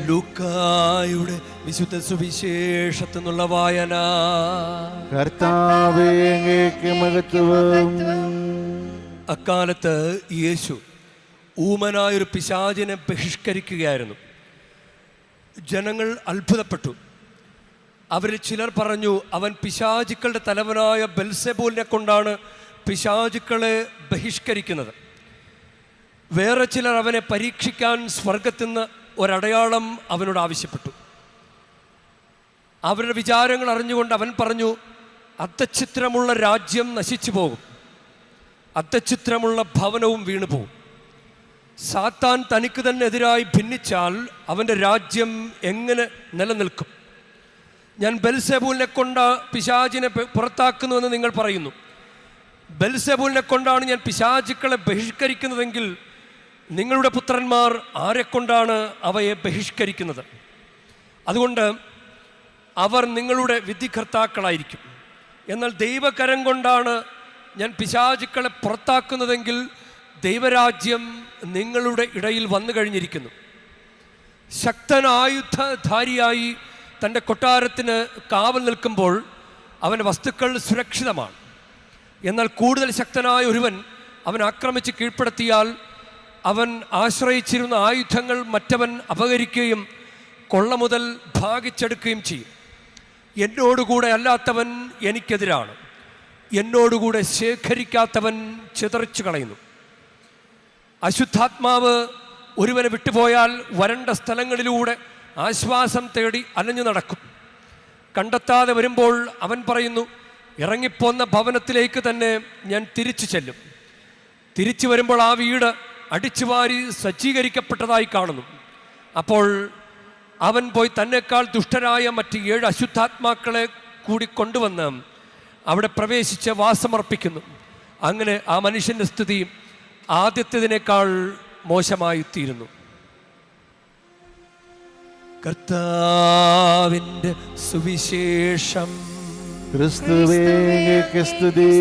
ലൂക്കായുടെ വിശുദ്ധ സുവിശേഷത്തിൽ നിന്നുള്ള വായന. കർത്താവേ, അങ്ങേക്ക് മഹത്വം. അക്കാലത്ത് യേശു ഊമനായൊരു പിശാചിനെ ബഹിഷ്കരിക്കുകയായിരുന്നു. ജനങ്ങൾ അത്ഭുതപ്പെട്ടു. അവരിൽ ചിലർ പറഞ്ഞു, അവൻ പിശാചുക്കളുടെ തലവനായ ബെൽസെബൂലിനെ കൊണ്ടാണ് പിശാചുക്കളെ ബഹിഷ്കരിക്കുന്നത്. വേറെ ചിലർ അവനെ പരീക്ഷിക്കാൻ സ്വർഗത്തിൽ നിന്ന് ഒരടയാളം അവനോട് ആവശ്യപ്പെട്ടു. അവരുടെ വിചാരങ്ങൾ അറിഞ്ഞുകൊണ്ട് അവൻ പറഞ്ഞു, അത്തച്ചിത്രമുള്ള രാജ്യം നശിച്ചു പോകും, അത്തച്ചിത്രമുള്ള ഭവനവും വീണുപോകും. സാത്താൻ തനിക്ക് തന്നെ എതിരായി ഭിന്നിച്ചാൽ അവൻ്റെ രാജ്യം എങ്ങനെ നിലനിൽക്കും? ഞാൻ ബെൽസെബൂലിനെ കൊണ്ട് പിശാചിനെ പുറത്താക്കുന്നുവെന്ന് നിങ്ങൾ പറയുന്നു. ബെൽസെബൂലിനെ കൊണ്ടാണ് ഞാൻ പിശാചുക്കളെ ബഹിഷ്കരിക്കുന്നതെങ്കിൽ നിങ്ങളുടെ പുത്രന്മാർ ആരെക്കൊണ്ടാണ് അവയെ ബഹിഷ്കരിക്കുന്നത്? അതുകൊണ്ട് അവർ നിങ്ങളുടെ വിധികർത്താക്കളായിരിക്കും. എന്നാൽ ദൈവകരം കൊണ്ടാണ് ഞാൻ പിശാചുക്കളെ പുറത്താക്കുന്നതെങ്കിൽ ദൈവരാജ്യം നിങ്ങളുടെ ഇടയിൽ വന്നു കഴിഞ്ഞിരിക്കുന്നു. ശക്തൻ ആയുധധാരിയായി തൻ്റെ കൊട്ടാരത്തിന് കാവൽ നിൽക്കുമ്പോൾ അവൻ്റെ വസ്തുക്കൾ സുരക്ഷിതമാണ്. എന്നാൽ കൂടുതൽ ശക്തനായ ഒരുവൻ അവൻ ആക്രമിച്ച് കീഴ്പ്പെടുത്തിയാൽ അവൻ ആശ്രയിച്ചിരുന്ന ആയുധങ്ങൾ മറ്റവൻ അപഹരിക്കുകയും കൊള്ള മുതൽ ഭാഗിച്ചെടുക്കുകയും ചെയ്യും. എന്നോടുകൂടെ അല്ലാത്തവൻ എനിക്കെതിരാണ്, എന്നോടുകൂടെ ശേഖരിക്കാത്തവൻ ചിതറിച്ചു കളയുന്നു. അശുദ്ധാത്മാവ് ഒരുവനെ വിട്ടുപോയാൽ വരണ്ട സ്ഥലങ്ങളിലൂടെ ആശ്വാസം തേടി അലഞ്ഞു നടക്കും. കണ്ടെത്താതെ വരുമ്പോൾ അവൻ പറയുന്നു, ഇറങ്ങിപ്പോന്ന ഭവനത്തിലേക്ക് തന്നെ ഞാൻ തിരിച്ചു ചെല്ലും. തിരിച്ചു വരുമ്പോൾ ആ വീട് അടിച്ചുവാരി സജ്ജീകരിക്കപ്പെട്ടതായി കാണുന്നു. അപ്പോൾ അവൻ പോയി തന്നെക്കാൾ ദുഷ്ടരായ മറ്റ് 7 അശുദ്ധാത്മാക്കളെ കൂടി കൊണ്ടുവന്ന് അവിടെ പ്രവേശിച്ച് വാസമർപ്പിക്കുന്നു. അങ്ങനെ ആ മനുഷ്യൻ്റെ സ്ഥിതി ആദ്യത്തേതിനേക്കാൾ മോശമായി തീരുന്നു. കർത്താവിൻ്റെ സുവിശേഷം. ക്രിസ്തുവേ, അങ്ങേക്ക് സ്തുതി.